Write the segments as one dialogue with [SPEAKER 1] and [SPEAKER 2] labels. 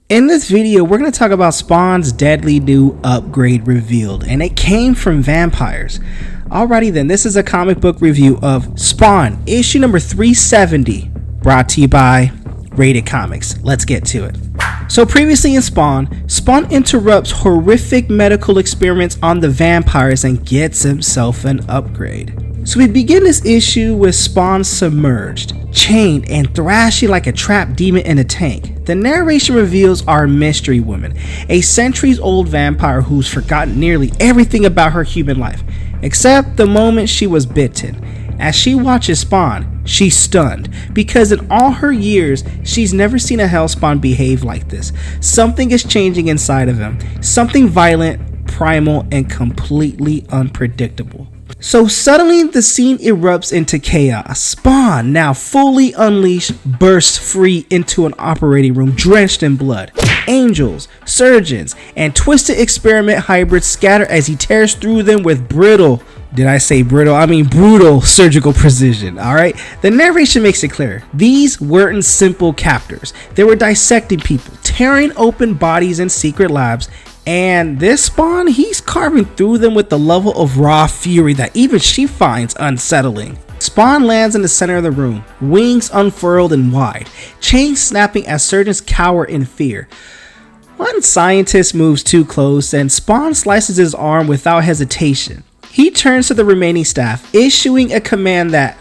[SPEAKER 1] In this video, we're going to talk about Spawn's deadly new upgrade revealed, and it came from vampires. Alrighty then, this is a comic book review of Spawn, issue number 370, brought to you by RatedComics. Let's get to it. So previously in Spawn, Spawn interrupts horrific medical experiments on the vampires and gets himself an upgrade. So we begin this issue with Spawn submerged, chained, and thrashing like a trapped demon in a tank. The narration reveals our mystery woman, a centuries-old vampire who's forgotten nearly everything about her human life, except the moment she was bitten. As she watches Spawn, she's stunned, because in all her years, she's never seen a Hellspawn behave like this. Something is changing inside of him, something violent, primal, and completely unpredictable. So suddenly the scene erupts into chaos. Spawn, now fully unleashed, bursts free into an operating room drenched in blood. Angels, surgeons, and twisted experiment hybrids scatter as he tears through them with brutal surgical precision. Alright, the narration makes it clear. These weren't simple captors. They were dissecting people, tearing open bodies in secret labs. And this Spawn, he's carving through them with the level of raw fury that even she finds unsettling. Spawn lands in the center of the room, wings unfurled and wide, chains snapping as surgeons cower in fear. One scientist moves too close and Spawn slices his arm without hesitation. He turns to the remaining staff, issuing a command that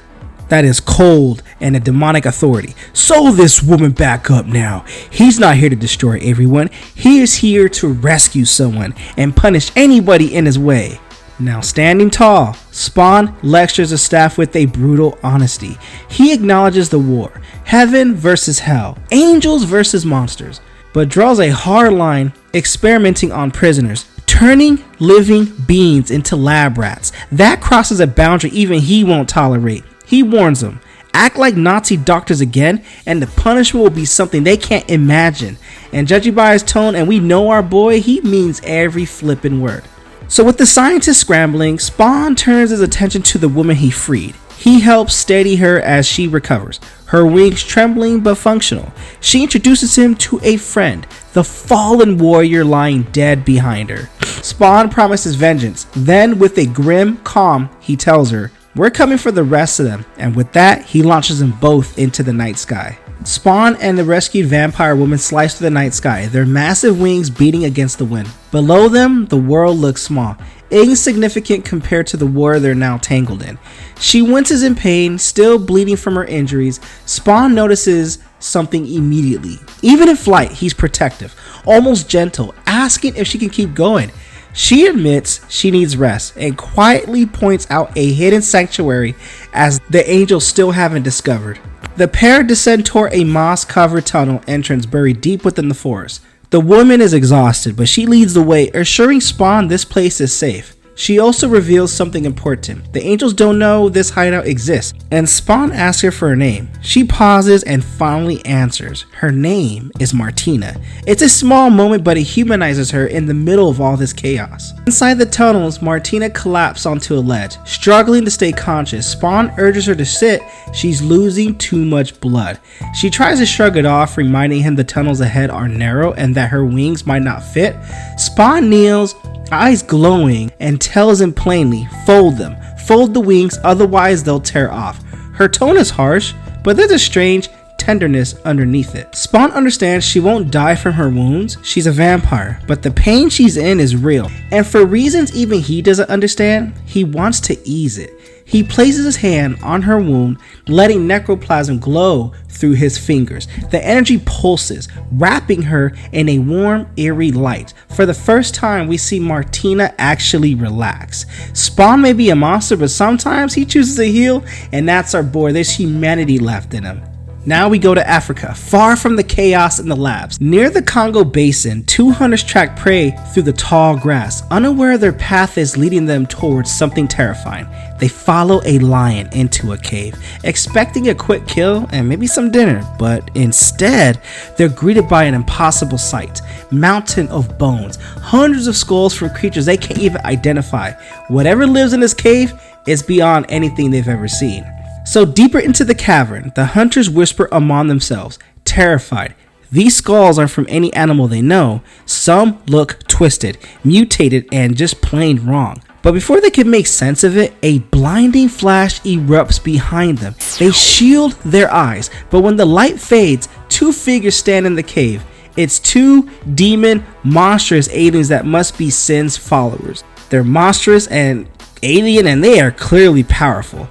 [SPEAKER 1] is cold and a demonic authority. Sew this woman back up now. He's not here to destroy everyone. He is here to rescue someone and punish anybody in his way. Now standing tall, Spawn lectures the staff with a brutal honesty. He acknowledges the war, heaven versus hell, angels versus monsters, but draws a hard line experimenting on prisoners, turning living beings into lab rats. That crosses a boundary even he won't tolerate. He warns them, act like Nazi doctors again and the punishment will be something they can't imagine. And judging by his tone, and we know our boy, he means every flippin' word. So with the scientist scrambling, Spawn turns his attention to the woman he freed. He helps steady her as she recovers, her wings trembling but functional. She introduces him to a friend, the fallen warrior lying dead behind her. Spawn promises vengeance, then with a grim calm, he tells her, "We're coming for the rest of them," and with that, he launches them both into the night sky. Spawn and the rescued vampire woman slice through the night sky, their massive wings beating against the wind. Below them, the world looks small, insignificant compared to the war they're now tangled in. She winces in pain, still bleeding from her injuries. Spawn notices something immediately. Even in flight, he's protective, almost gentle, asking if she can keep going. She admits she needs rest and quietly points out a hidden sanctuary as the angels still haven't discovered. The pair descend toward a moss-covered tunnel entrance buried deep within the forest. The woman is exhausted, but she leads the way, assuring Spawn this place is safe. She also reveals something important. The angels don't know this hideout exists, and Spawn asks her for her name. She pauses and finally answers. Her name is Martina. It's a small moment, but it humanizes her in the middle of all this chaos. Inside the tunnels, Martina collapses onto a ledge, struggling to stay conscious. Spawn urges her to sit. She's losing too much blood. She tries to shrug it off, reminding him the tunnels ahead are narrow and that her wings might not fit. Spawn kneels, eyes glowing, and tells him plainly, fold them, fold the wings, otherwise they'll tear off. Her tone is harsh, but there's a strange tenderness underneath it. Spawn understands she won't die from her wounds. She's a vampire, but the pain she's in is real, and for reasons even he doesn't understand, he wants to ease it. He places his hand on her wound, letting necroplasm glow through his fingers. The energy pulses, wrapping her in a warm, eerie light. For the first time, we see Martina actually relax. Spawn may be a monster, but sometimes he chooses to heal, and that's our boy. There's humanity left in him. Now we go to Africa, far from the chaos in the labs. Near the Congo Basin, two hunters track prey through the tall grass, unaware their path is leading them towards something terrifying. They follow a lion into a cave, expecting a quick kill and maybe some dinner, but instead, they're greeted by an impossible sight. Mountain of bones, hundreds of skulls from creatures they can't even identify. Whatever lives in this cave is beyond anything they've ever seen. So deeper into the cavern, the hunters whisper among themselves, terrified. These skulls aren't from any animal they know. Some look twisted, mutated, and just plain wrong. But before they can make sense of it, a blinding flash erupts behind them. They shield their eyes, but when the light fades, two figures stand in the cave. It's two demon, monstrous aliens that must be Sin's followers. They're monstrous and alien, and they are clearly powerful.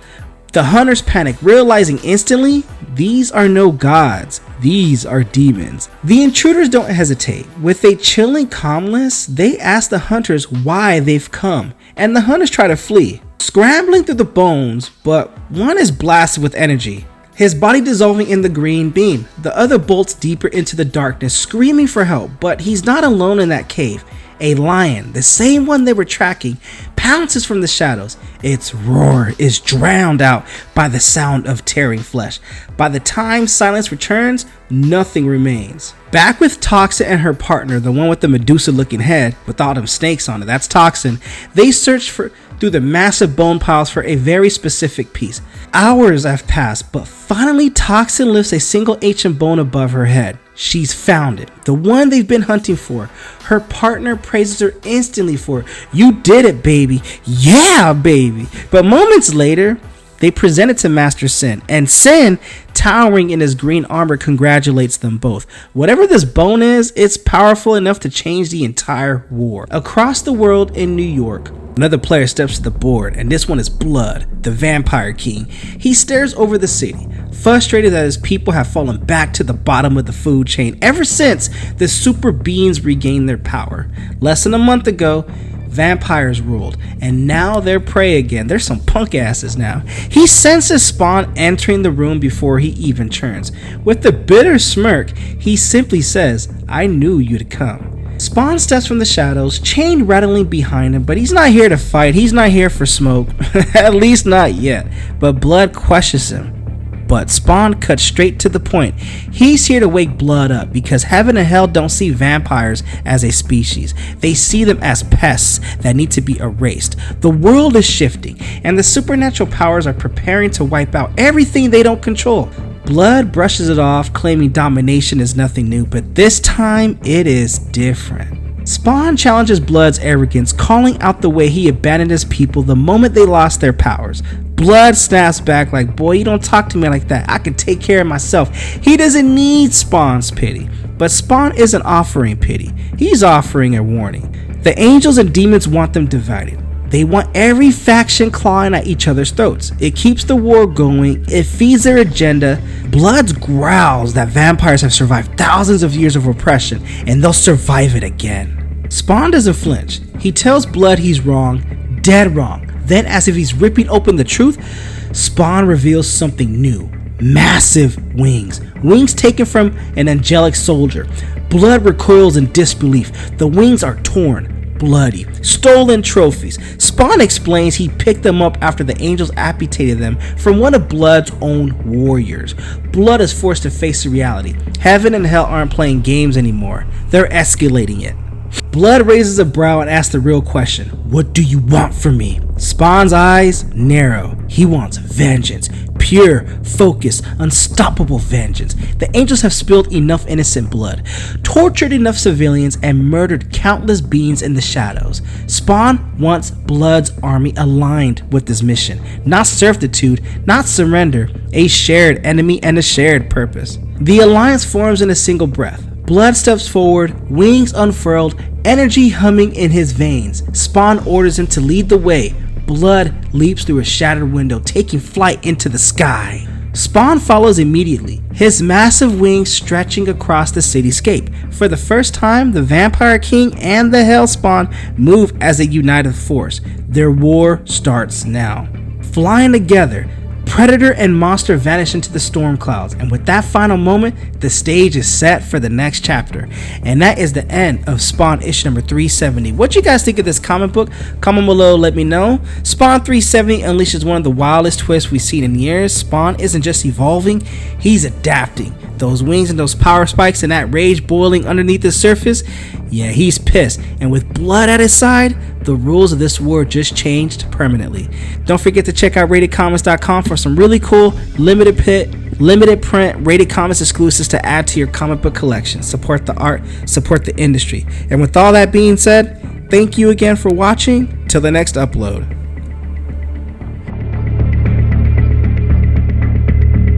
[SPEAKER 1] The hunters panic, realizing instantly, these are no gods, these are demons. The intruders don't hesitate. With a chilling calmness, they ask the hunters why they've come, and the hunters try to flee, scrambling through the bones, but one is blasted with energy, his body dissolving in the green beam. The other bolts deeper into the darkness, screaming for help, but he's not alone in that cave. A lion, the same one they were tracking, pounces from the shadows. Its roar is drowned out by the sound of tearing flesh. By the time silence returns, nothing remains. Back with Toxin and her partner, the one with the Medusa-looking head with all them snakes on it, that's Toxin, they search through the massive bone piles for a very specific piece. Hours have passed, but finally Toxin lifts a single ancient bone above her head. She's found it, the one they've been hunting for. Her partner praises her instantly for it. You did it, baby. Yeah, baby. But moments later, they present it to Master Sin, and Sin, towering in his green armor, congratulates them both. Whatever this bone is, it's powerful enough to change the entire war. Across the world in New York, another player steps to the board, and this one is Bludd, the Vampire King. He stares over the city, frustrated that his people have fallen back to the bottom of the food chain ever since the super beings regained their power. Less than a month ago, vampires ruled, and now they're prey again. They're some punk asses now. He senses Spawn entering the room before he even turns. With a bitter smirk, he simply says, I knew you'd come. Spawn steps from the shadows, chain rattling behind him, but he's not here to fight. He's not here for smoke. At least not yet. But Bludd questions him. But Spawn cuts straight to the point. He's here to wake Bludd up because heaven and hell don't see vampires as a species. They see them as pests that need to be erased. The world is shifting, and the supernatural powers are preparing to wipe out everything they don't control. Bludd brushes it off, claiming domination is nothing new, but this time it is different. Spawn challenges Bludd's arrogance, calling out the way he abandoned his people the moment they lost their powers. Bludd snaps back like, boy, you don't talk to me like that. I can take care of myself. He doesn't need Spawn's pity. But Spawn isn't offering pity. He's offering a warning. The angels and demons want them divided. They want every faction clawing at each other's throats. It keeps the war going. It feeds their agenda. Bludd growls that vampires have survived thousands of years of oppression, and they'll survive it again. Spawn doesn't flinch. He tells Bludd he's wrong, dead wrong. Then, as if he's ripping open the truth, Spawn reveals something new. Massive wings. Wings taken from an angelic soldier. Bludd recoils in disbelief. The wings are torn, bloody, stolen trophies. Spawn explains he picked them up after the angels amputated them from one of Bludd's own warriors. Bludd is forced to face the reality. Heaven and hell aren't playing games anymore. They're escalating it. Bludd raises a brow and asks the real question, what do you want from me? Spawn's eyes narrow. He wants vengeance. Pure, focused, unstoppable vengeance. The angels have spilled enough innocent blood, tortured enough civilians, and murdered countless beings in the shadows. Spawn wants Bludd's army aligned with this mission. Not servitude, not surrender. A shared enemy and a shared purpose. The alliance forms in a single breath. Bludd steps forward, wings unfurled, energy humming in his veins. Spawn orders him to lead the way. Bludd leaps through a shattered window, taking flight into the sky. Spawn follows immediately, his massive wings stretching across the cityscape. For the first time, the Vampire King and the Hellspawn move as a united force. Their war starts now. Flying together, Predator and monster vanish into the storm clouds, and with that final moment, the stage is set for the next chapter. And that is the end of Spawn issue number 370. What you guys think of this comic book? Comment below, let me know. Spawn 370 unleashes one of the wildest twists we've seen in years. Spawn isn't just evolving, he's adapting. Those wings and those power spikes and that rage boiling underneath the surface, yeah, he's pissed. And with Bludd at his side, the rules of this war just changed permanently. Don't forget to check out RatedComics.com for some really cool limited print limited print, Rated Comics exclusives to add to your comic book collection. Support the art, support the industry. And with all that being said, thank you again for watching. Till the next upload.